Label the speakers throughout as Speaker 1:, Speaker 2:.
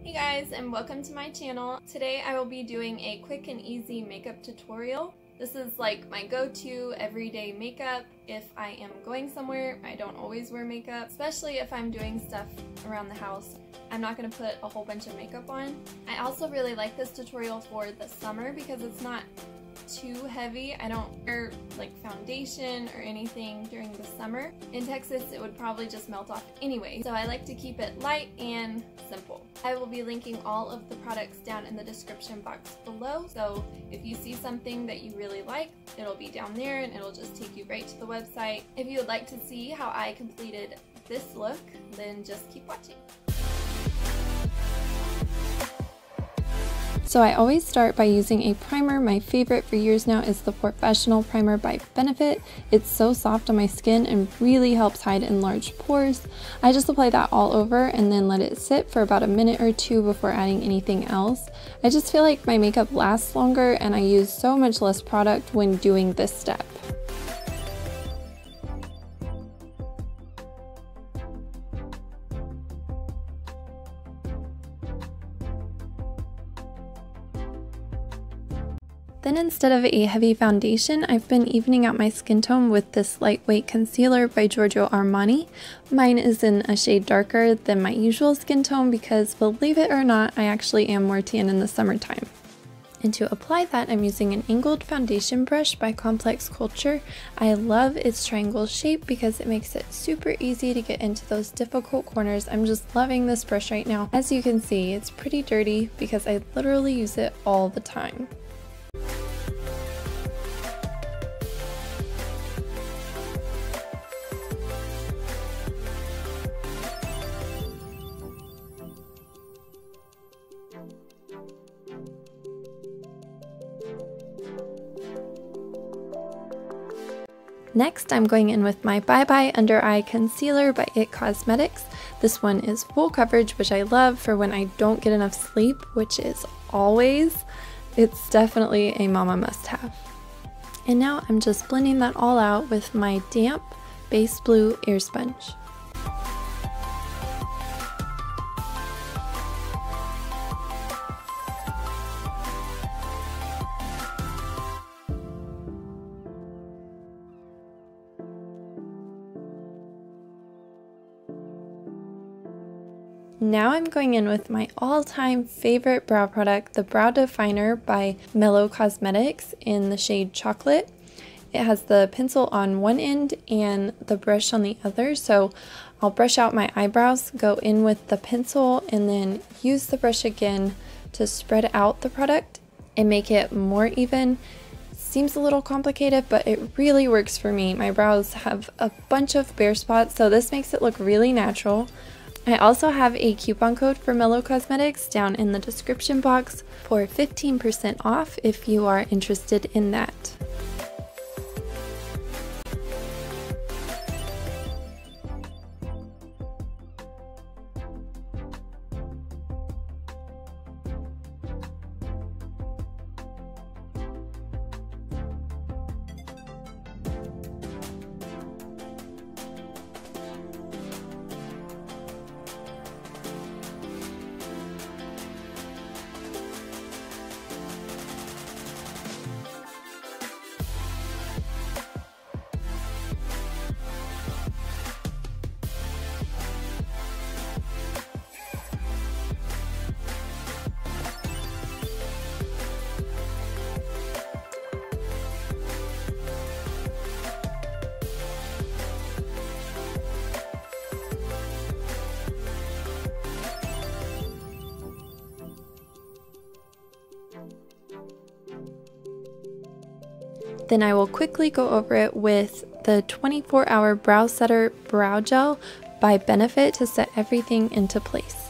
Speaker 1: Hey guys, and welcome to my channel. Today I will be doing a quick and easy makeup tutorial. This is like my go-to everyday makeup if I am going somewhere. I don't always wear makeup, especially if I'm doing stuff around the house. I'm not going to put a whole bunch of makeup on. I also really like this tutorial for the summer because it's not too heavy. I don't wear like foundation or anything during the summer. In Texas it would probably just melt off anyway, so I like to keep it light and simple. I will be linking all of the products down in the description box below, so if you see something that you really like, it'll be down there and it'll just take you right to the website. If you would like to see how I completed this look, then just keep watching.
Speaker 2: So I always start by using a primer. My favorite for years now is the Professional Primer by Benefit. It's so soft on my skin and really helps hide enlarged pores. I just apply that all over and then let it sit for about a minute or two before adding anything else. I just feel like my makeup lasts longer and I use so much less product when doing this step. Then instead of a heavy foundation, I've been evening out my skin tone with this lightweight concealer by Giorgio Armani. Mine is in a shade darker than my usual skin tone because, believe it or not, I actually am more tan in the summertime. And to apply that, I'm using an angled foundation brush by Complex Culture. I love its triangle shape because it makes it super easy to get into those difficult corners. I'm just loving this brush right now. As you can see, it's pretty dirty because I literally use it all the time. Next, I'm going in with my Bye Bye Under Eye Concealer by IT Cosmetics. This one is full coverage, which I love for when I don't get enough sleep, which is always. It's definitely a mama must-have. And now I'm just blending that all out with my damp Base Blue Air Sponge. Now I'm going in with my all-time favorite brow product, the Brow Definer by Mellow Cosmetics in the shade Chocolate. It has the pencil on one end and the brush on the other, so I'll brush out my eyebrows, go in with the pencil, and then use the brush again to spread out the product and make it more even. Seems a little complicated, but it really works for me. My brows have a bunch of bare spots, so this makes it look really natural. I also have a coupon code for Mellow Cosmetics down in the description box for 15% off if you are interested in that. Then I will quickly go over it with the 24-Hour Brow Setter Brow Gel by Benefit to set everything into place.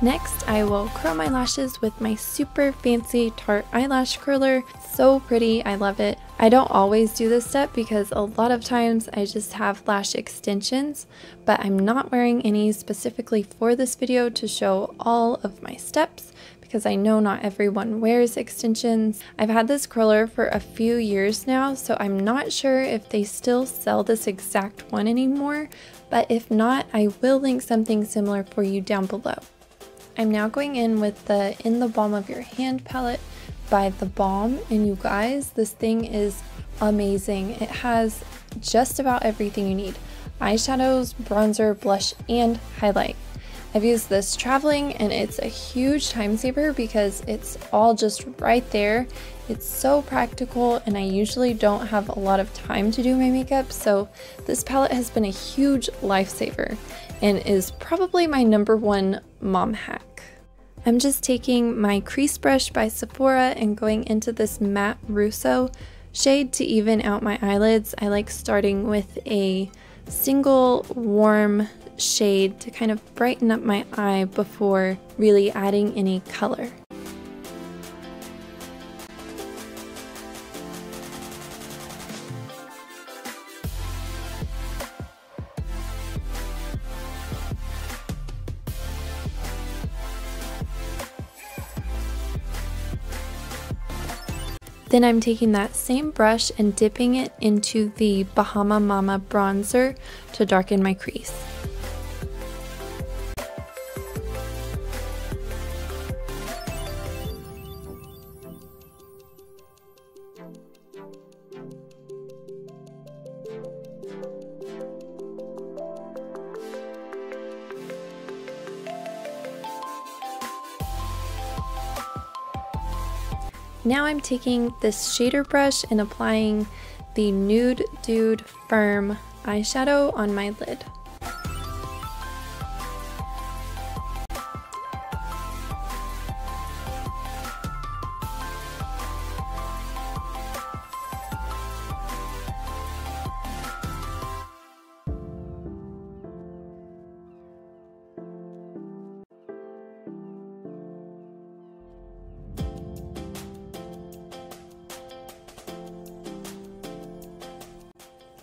Speaker 2: Next, I will curl my lashes with my super fancy Tarte eyelash curler. So pretty, I love it. I don't always do this step because a lot of times I just have lash extensions, but I'm not wearing any specifically for this video to show all of my steps because I know not everyone wears extensions. I've had this curler for a few years now, so I'm not sure if they still sell this exact one anymore, but if not, I will link something similar for you down below. I'm now going in with the In the Balm of Your Hand palette by The Balm, and you guys, this thing is amazing. It has just about everything you need: eyeshadows, bronzer, blush, and highlight. I've used this traveling and it's a huge time saver because it's all just right there. It's so practical, and I usually don't have a lot of time to do my makeup, so this palette has been a huge lifesaver and is probably my #1 mom hack. I'm just taking my crease brush by Sephora and going into this matte Russo shade to even out my eyelids. I like starting with a single warm shade to kind of brighten up my eye before really adding any color. Then I'm taking that same brush and dipping it into the Bahama Mama bronzer to darken my crease. Now I'm taking this shader brush and applying the Nude Dude Firm eyeshadow on my lid.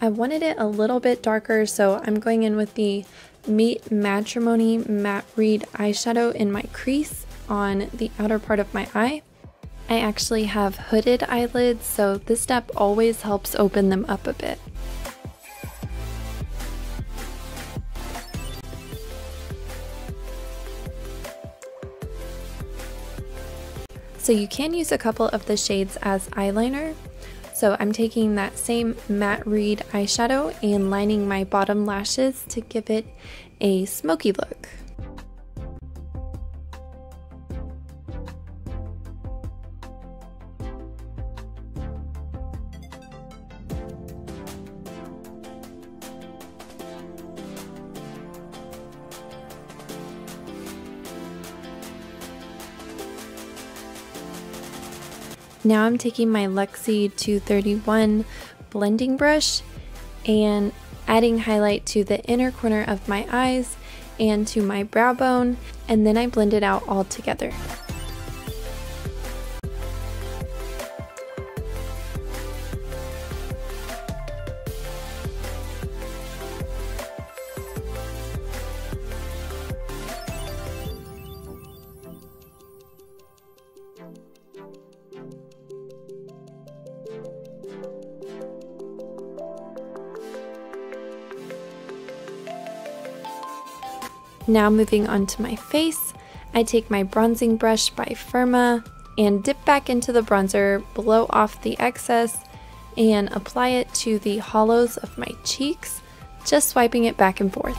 Speaker 2: I wanted it a little bit darker, so I'm going in with the Meet Matrimony Matte Reed eyeshadow in my crease on the outer part of my eye. I actually have hooded eyelids, so this step always helps open them up a bit. So you can use a couple of the shades as eyeliner. So I'm taking that same matte Reed eyeshadow and lining my bottom lashes to give it a smoky look. Now I'm taking my Luxie 231 blending brush and adding highlight to the inner corner of my eyes and to my brow bone, and then I blend it out all together. Now moving on to my face, I take my bronzing brush by Firma and dip back into the bronzer, blow off the excess, and apply it to the hollows of my cheeks, just swiping it back and forth.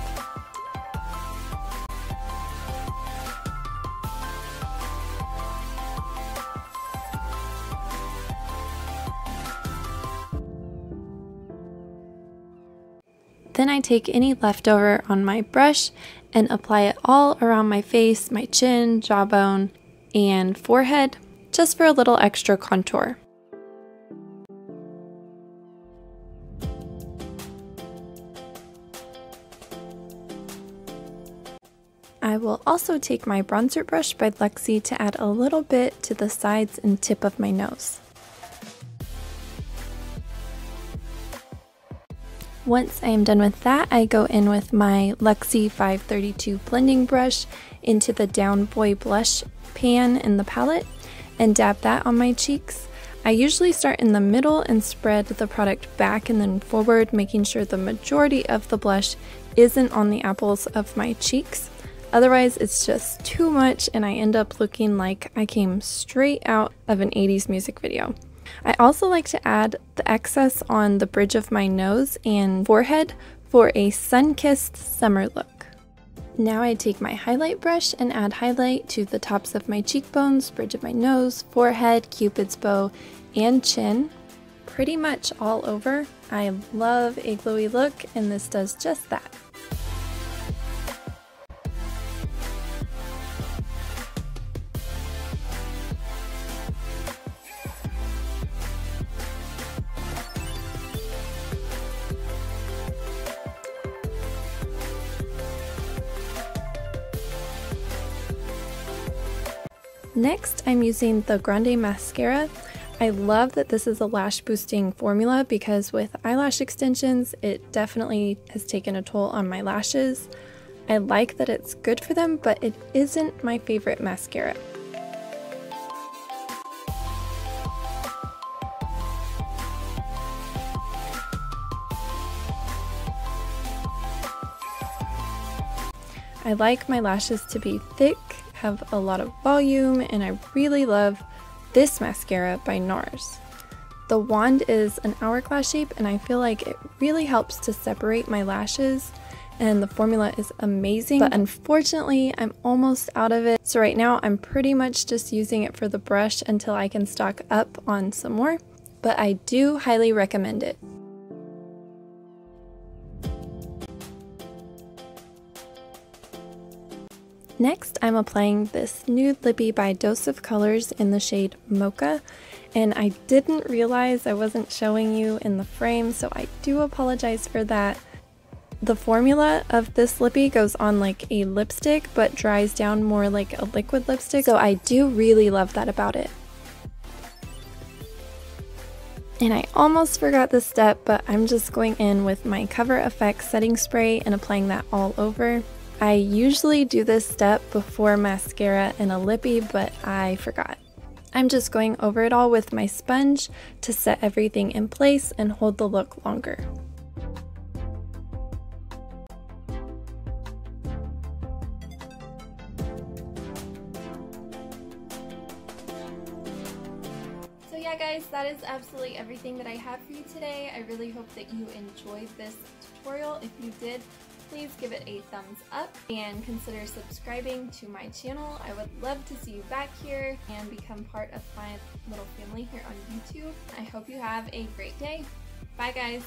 Speaker 2: Then I take any leftover on my brush and apply it all around my face, my chin, jawbone, and forehead, just for a little extra contour. I will also take my bronzer brush by Luxie to add a little bit to the sides and tip of my nose. Once I am done with that, I go in with my Luxie 532 blending brush into the Down Boy blush pan in the palette and dab that on my cheeks. I usually start in the middle and spread the product back and then forward, making sure the majority of the blush isn't on the apples of my cheeks. Otherwise, it's just too much and I end up looking like I came straight out of an 80s music video. I also like to add the excess on the bridge of my nose and forehead for a sun-kissed summer look. Now I take my highlight brush and add highlight to the tops of my cheekbones, bridge of my nose, forehead, cupid's bow, and chin. Pretty much all over. I love a glowy look and this does just that. Next, I'm using the Grande Mascara. I love that this is a lash boosting formula because with eyelash extensions, it definitely has taken a toll on my lashes. I like that it's good for them, but it isn't my favorite mascara. I like my lashes to be thick, have a lot of volume, and I really love this mascara by NARS. The wand is an hourglass shape and I feel like it really helps to separate my lashes, and the formula is amazing, but unfortunately I'm almost out of it. So right now I'm pretty much just using it for the brush until I can stock up on some more, but I do highly recommend it. Next, I'm applying this nude lippy by Dose of Colors in the shade Mocha, and I didn't realize I wasn't showing you in the frame, so I do apologize for that. The formula of this lippy goes on like a lipstick, but dries down more like a liquid lipstick, so I do really love that about it. And I almost forgot this step, but I'm just going in with my Cover FX setting spray and applying that all over. I usually do this step before mascara and a lippy, but I forgot. I'm just going over it all with my sponge to set everything in place and hold the look longer.
Speaker 1: So yeah guys, that is absolutely everything that I have for you today. I really hope that you enjoyed this tutorial. If you did, please give it a thumbs up and consider subscribing to my channel. I would love to see you back here and become part of my little family here on YouTube. I hope you have a great day. Bye guys!